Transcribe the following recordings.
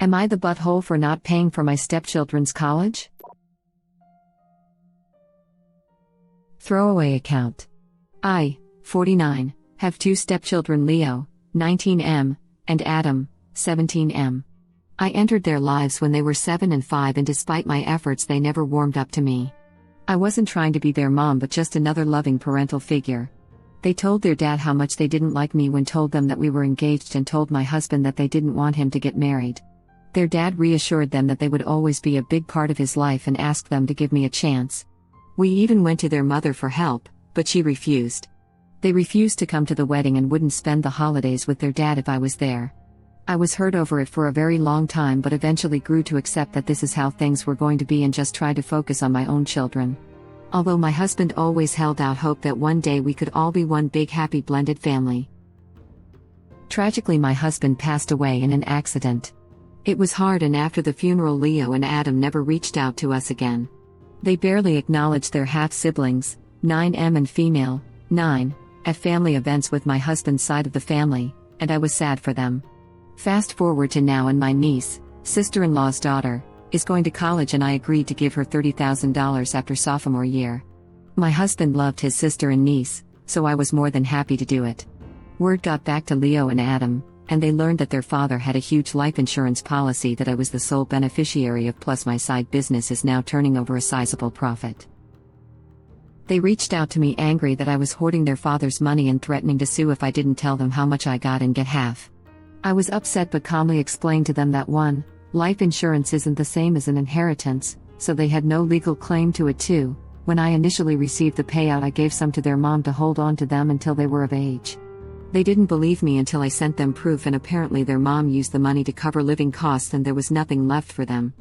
Am I the butthole for not paying for my stepchildren's college? Throwaway account. I, 49, have two stepchildren, Leo, 19M, and Adam, 17M. I entered their lives when they were 7 and 5, and despite my efforts they never warmed up to me. I wasn't trying to be their mom, but just another loving parental figure. They told their dad how much they didn't like me when told them that we were engaged, and told my husband that they didn't want him to get married. Their dad reassured them that they would always be a big part of his life and asked them to give me a chance. We even went to their mother for help, but she refused. They refused to come to the wedding and wouldn't spend the holidays with their dad if I was there. I was hurt over it for a very long time, but eventually grew to accept that this is how things were going to be and just tried to focus on my own children. Although my husband always held out hope that one day we could all be one big happy blended family. Tragically, my husband passed away in an accident. It was hard, and after the funeral Leo and Adam never reached out to us again. They barely acknowledged their half-siblings, 9M and female, 9, at family events with my husband's side of the family, and I was sad for them. Fast forward to now, and my niece, sister-in-law's daughter, is going to college, and I agreed to give her $30,000 after sophomore year. My husband loved his sister and niece, so I was more than happy to do it. Word got back to Leo and Adam, and they learned that their father had a huge life insurance policy that I was the sole beneficiary of, plus my side business is now turning over a sizable profit. They reached out to me angry that I was hoarding their father's money and threatening to sue if I didn't tell them how much I got and get half. I was upset, but calmly explained to them that 1, life insurance isn't the same as an inheritance, so they had no legal claim to it. 2, when I initially received the payout I gave some to their mom to hold on to them until they were of age. They didn't believe me until I sent them proof, and apparently their mom used the money to cover living costs and there was nothing left for them.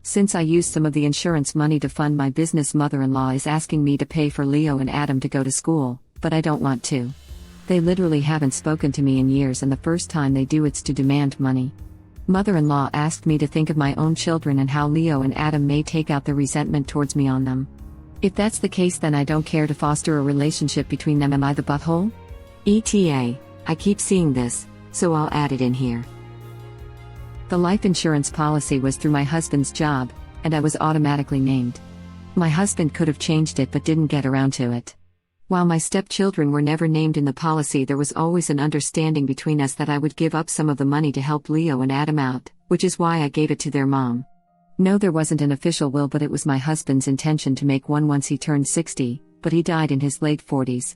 Since I used some of the insurance money to fund my business, mother-in-law is asking me to pay for Leo and Adam to go to school, but I don't want to. They literally haven't spoken to me in years, and the first time they do it's to demand money. Mother-in-law asked me to think of my own children and how Leo and Adam may take out their resentment towards me on them. If that's the case, then I don't care to foster a relationship between them. Am I the butthole? ETA, I keep seeing this, so I'll add it in here. The life insurance policy was through my husband's job, and I was automatically named. My husband could have changed it but didn't get around to it. While my stepchildren were never named in the policy, there was always an understanding between us that I would give up some of the money to help Leo and Adam out, which is why I gave it to their mom. No, there wasn't an official will, but it was my husband's intention to make one once he turned 60, but he died in his late 40s.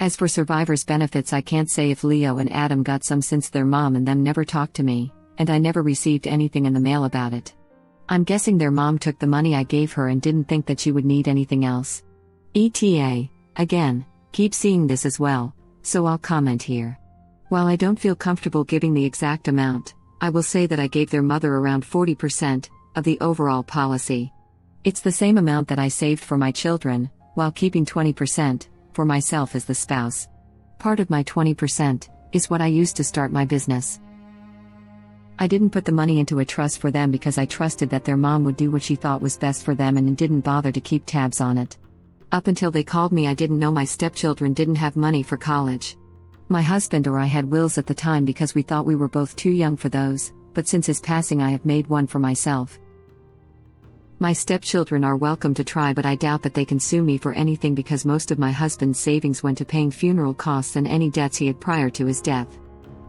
As for survivors' benefits, I can't say if Leo and Adam got some, since their mom and them never talked to me, and I never received anything in the mail about it. I'm guessing their mom took the money I gave her and didn't think that she would need anything else. ETA, again, keep seeing this as well, so I'll comment here. While I don't feel comfortable giving the exact amount, I will say that I gave their mother around 40% of the overall policy. It's the same amount that I saved for my children, while keeping 20% for myself as the spouse. Part of my 20% is what I used to start my business. I didn't put the money into a trust for them because I trusted that their mom would do what she thought was best for them and didn't bother to keep tabs on it. Up until they called me, I didn't know my stepchildren didn't have money for college. My husband or I had wills at the time because we thought we were both too young for those, but since his passing I have made one for myself. My stepchildren are welcome to try, but I doubt that they can sue me for anything because most of my husband's savings went to paying funeral costs and any debts he had prior to his death.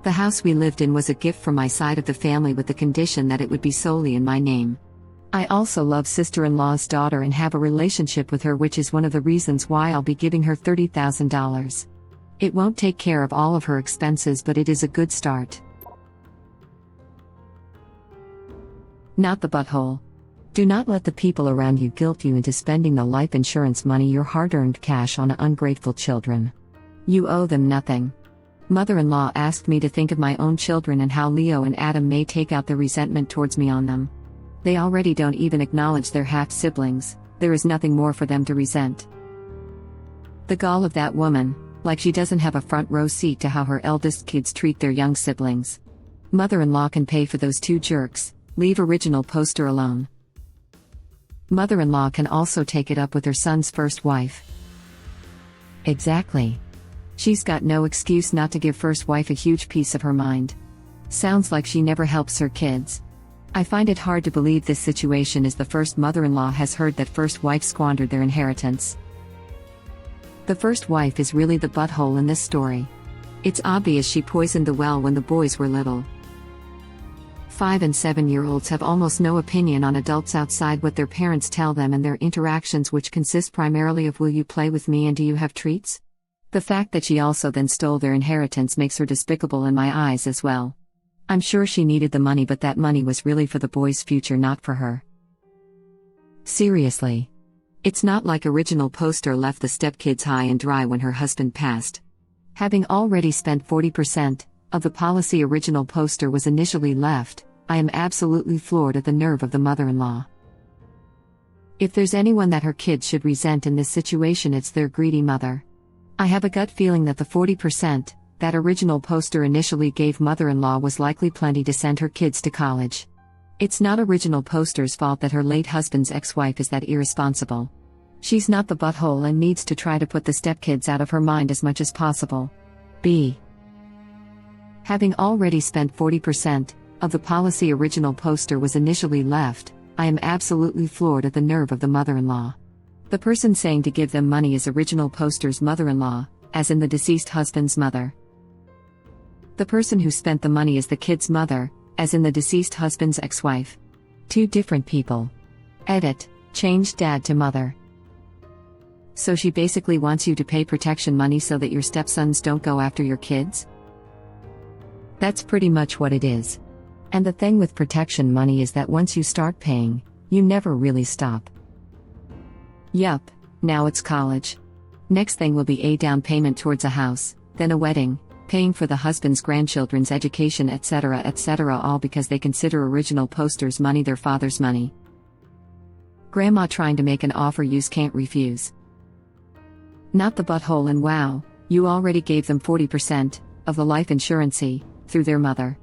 The house we lived in was a gift from my side of the family with the condition that it would be solely in my name. I also love sister-in-law's daughter and have a relationship with her, which is one of the reasons why I'll be giving her $30,000. It won't take care of all of her expenses, but it is a good start. Not the butthole. Do not let the people around you guilt you into spending the life insurance money, your hard-earned cash, on ungrateful children. You owe them nothing. Mother-in-law asked me to think of my own children and how Leo and Adam may take out their resentment towards me on them. They already don't even acknowledge their half-siblings, there is nothing more for them to resent. The gall of that woman, like she doesn't have a front row seat to how her eldest kids treat their young siblings. Mother-in-law can pay for those two jerks, leave original poster alone. Mother-in-law can also take it up with her son's first wife. Exactly. She's got no excuse not to give first wife a huge piece of her mind. Sounds like she never helps her kids. I find it hard to believe this situation is the first mother-in-law has heard that first wife squandered their inheritance. The first wife is really the butthole in this story. It's obvious she poisoned the well when the boys were little. 5 and 7-year-olds have almost no opinion on adults outside what their parents tell them and their interactions, which consist primarily of "will you play with me and do you have treats?" The fact that she also then stole their inheritance makes her despicable in my eyes as well. I'm sure she needed the money, but that money was really for the boys' future, not for her. Seriously. It's not like original poster left the stepkids high and dry when her husband passed. Having already spent 40% of the policy original poster was initially left, I am absolutely floored at the nerve of the mother-in-law. If there's anyone that her kids should resent in this situation, it's their greedy mother. I have a gut feeling that the 40% that original poster initially gave mother-in-law was likely plenty to send her kids to college. It's not original poster's fault that her late husband's ex-wife is that irresponsible. She's not the butthole and needs to try to put the stepkids out of her mind as much as possible. B. Having already spent 40% of the policy original poster was initially left, I am absolutely floored at the nerve of the mother-in-law. The person saying to give them money is original poster's mother-in-law, as in the deceased husband's mother. The person who spent the money is the kid's mother, as in the deceased husband's ex-wife. Two different people. Edit, change dad to mother. So she basically wants you to pay protection money so that your stepsons don't go after your kids? That's pretty much what it is. And the thing with protection money is that once you start paying, you never really stop. Yup, now it's college. Next thing will be a down payment towards a house, then a wedding, paying for the husband's grandchildren's education, etc., all because they consider original poster's money their father's money. Grandma trying to make an offer you can't refuse. Not the butthole, and wow, you already gave them 40% of the life insurancy through their mother.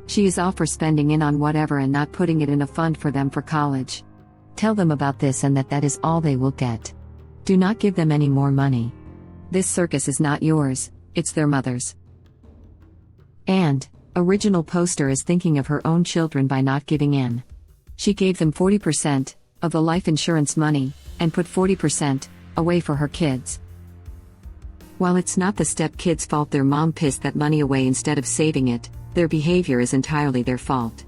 She is off for spending in on whatever and not putting it in a fund for them for college. Tell them about this and that is all they will get. Do not give them any more money. This circus is not yours, it's their mother's. And, original poster is thinking of her own children by not giving in. She gave them 40% of the life insurance money, and put 40% away for her kids. While it's not the stepkids' fault their mom pissed that money away instead of saving it, their behavior is entirely their fault.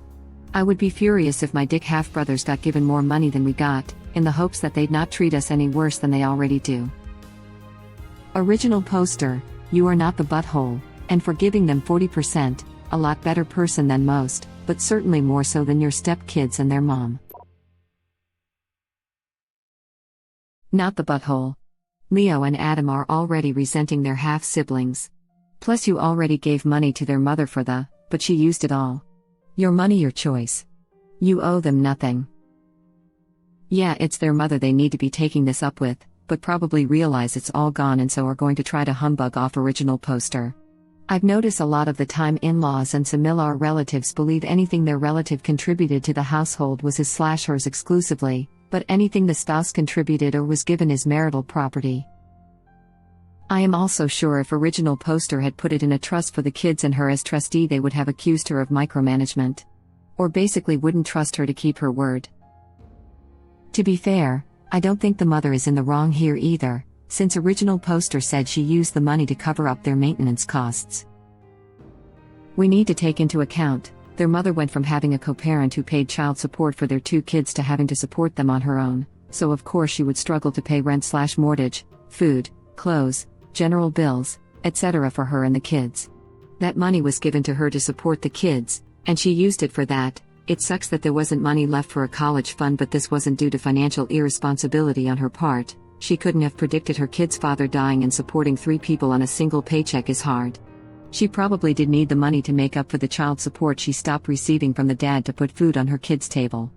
I would be furious if my dick half-brothers got given more money than we got, in the hopes that they'd not treat us any worse than they already do. Original poster, you are not the butthole, and for giving them 40%, a lot better person than most, but certainly more so than your stepkids and their mom. Not the butthole. Leo and Adam are already resenting their half-siblings. Plus you already gave money to their mother but she used it all. Your money, your choice. You owe them nothing. Yeah, it's their mother they need to be taking this up with, but probably realize it's all gone and so are going to try to humbug off original poster. I've noticed a lot of the time in-laws and similar relatives believe anything their relative contributed to the household was his/hers exclusively, but anything the spouse contributed or was given is marital property. I am also sure if original poster had put it in a trust for the kids and her as trustee, they would have accused her of micromanagement. Or basically wouldn't trust her to keep her word. To be fair, I don't think the mother is in the wrong here either, since original poster said she used the money to cover up their maintenance costs. We need to take into account, their mother went from having a co-parent who paid child support for their 2 kids to having to support them on her own, so of course she would struggle to pay rent/mortgage, food, clothes, general bills, etc. for her and the kids. That money was given to her to support the kids, and she used it for that. It sucks that there wasn't money left for a college fund, but this wasn't due to financial irresponsibility on her part. She couldn't have predicted her kid's father dying, and supporting 3 people on a single paycheck is hard. She probably did need the money to make up for the child support she stopped receiving from the dad to put food on her kid's table.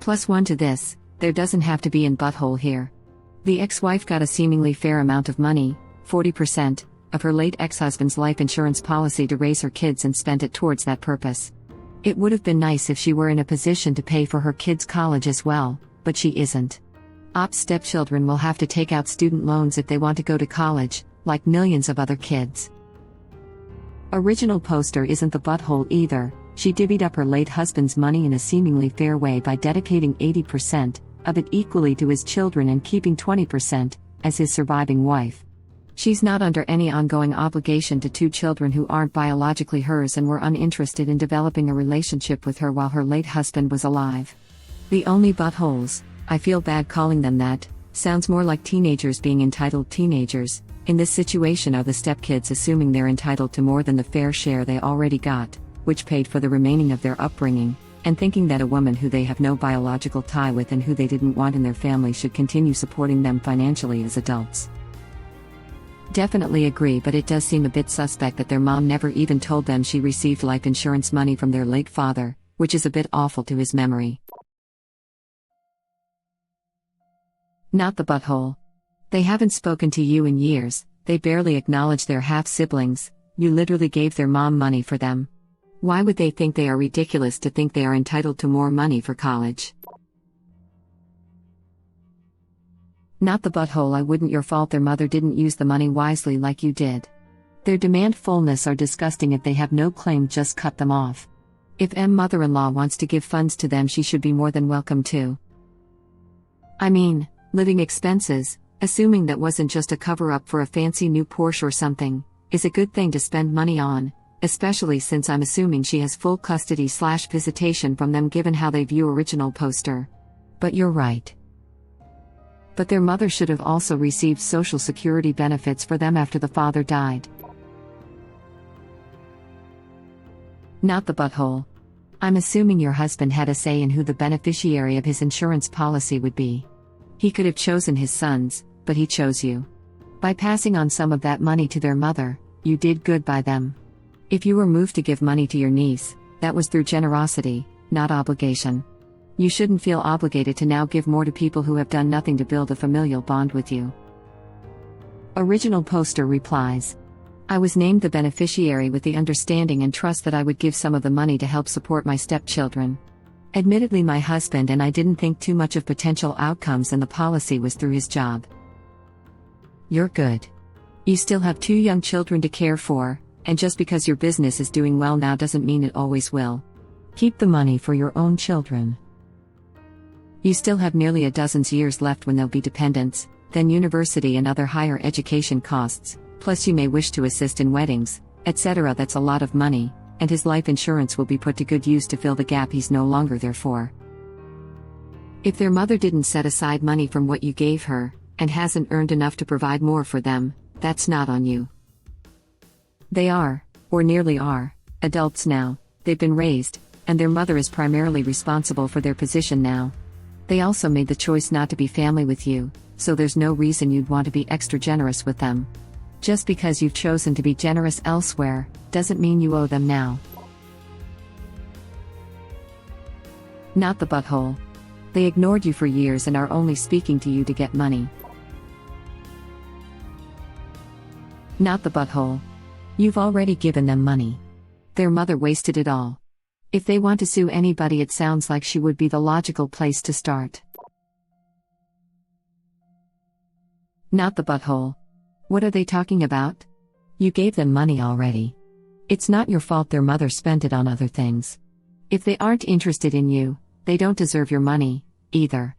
Plus one to this, there doesn't have to be in butthole here. The ex-wife got a seemingly fair amount of money, 40%, of her late ex-husband's life insurance policy to raise her kids and spent it towards that purpose. It would have been nice if she were in a position to pay for her kids' college as well, but she isn't. Stepchildren will have to take out student loans if they want to go to college, like millions of other kids. Original poster isn't the butthole either. She divvied up her late husband's money in a seemingly fair way by dedicating 80% of it equally to his children and keeping 20% as his surviving wife. She's not under any ongoing obligation to 2 children who aren't biologically hers and were uninterested in developing a relationship with her while her late husband was alive. The only buttholes, I feel bad calling them that, sounds more like teenagers being entitled teenagers, in this situation are the stepkids assuming they're entitled to more than the fair share they already got, which paid for the remaining of their upbringing, and thinking that a woman who they have no biological tie with and who they didn't want in their family should continue supporting them financially as adults. Definitely agree, but it does seem a bit suspect that their mom never even told them she received life insurance money from their late father, which is a bit awful to his memory. Not the butthole. They haven't spoken to you in years, they barely acknowledge their half-siblings, you literally gave their mom money for them. Why would they think they are ridiculous to think they are entitled to more money for college? Not the butthole. I wouldn't your fault their mother didn't use the money wisely like you did. Their demandfulness are disgusting. If they have no claim, just cut them off. If mother-in-law wants to give funds to them, she should be more than welcome to. I mean, living expenses, assuming that wasn't just a cover-up for a fancy new Porsche or something, is a good thing to spend money on, especially since I'm assuming she has full custody/visitation from them given how they view original poster. But you're right. But their mother should have also received Social Security benefits for them after the father died. Not the butthole. I'm assuming your husband had a say in who the beneficiary of his insurance policy would be. He could have chosen his sons, but he chose you. By passing on some of that money to their mother, you did good by them. If you were moved to give money to your niece, that was through generosity, not obligation. You shouldn't feel obligated to now give more to people who have done nothing to build a familial bond with you. Original poster replies, I was named the beneficiary with the understanding and trust that I would give some of the money to help support my stepchildren. Admittedly, my husband and I didn't think too much of potential outcomes, and the policy was through his job. You're good. You still have 2 young children to care for, and just because your business is doing well now doesn't mean it always will. Keep the money for your own children. You still have nearly a dozen years left when they'll be dependents, then university and other higher education costs, plus you may wish to assist in weddings, etc. That's a lot of money, and his life insurance will be put to good use to fill the gap he's no longer there for. If their mother didn't set aside money from what you gave her, and hasn't earned enough to provide more for them, that's not on you. They are, or nearly are, adults now, they've been raised, and their mother is primarily responsible for their position now. They also made the choice not to be family with you, so there's no reason you'd want to be extra generous with them. Just because you've chosen to be generous elsewhere, doesn't mean you owe them now. Not the butthole. They ignored you for years and are only speaking to you to get money. Not the butthole. You've already given them money. Their mother wasted it all. If they want to sue anybody, it sounds like she would be the logical place to start. Not the butthole. What are they talking about? You gave them money already. It's not your fault their mother spent it on other things. If they aren't interested in you, they don't deserve your money, either.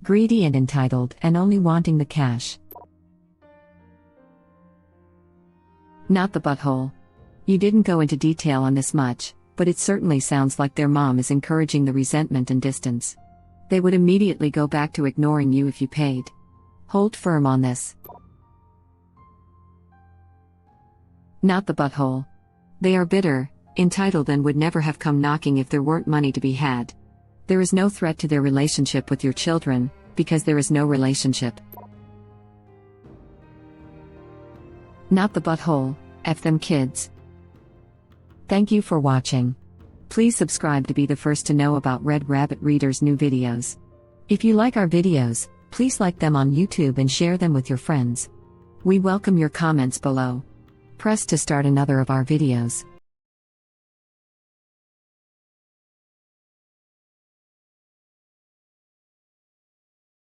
Greedy and entitled and only wanting the cash. Not the butthole. You didn't go into detail on this much, but it certainly sounds like their mom is encouraging the resentment and distance. They would immediately go back to ignoring you if you paid. Hold firm on this. Not the butthole. They are bitter, entitled, and would never have come knocking if there weren't money to be had. There is no threat to their relationship with your children, because there is no relationship. Not the butthole. F them kids. Thank you for watching. Please subscribe to be the first to know about Red Rabbit Reader's new videos. If you like our videos, please like them on YouTube and share them with your friends. We welcome your comments below. Press to start another of our videos.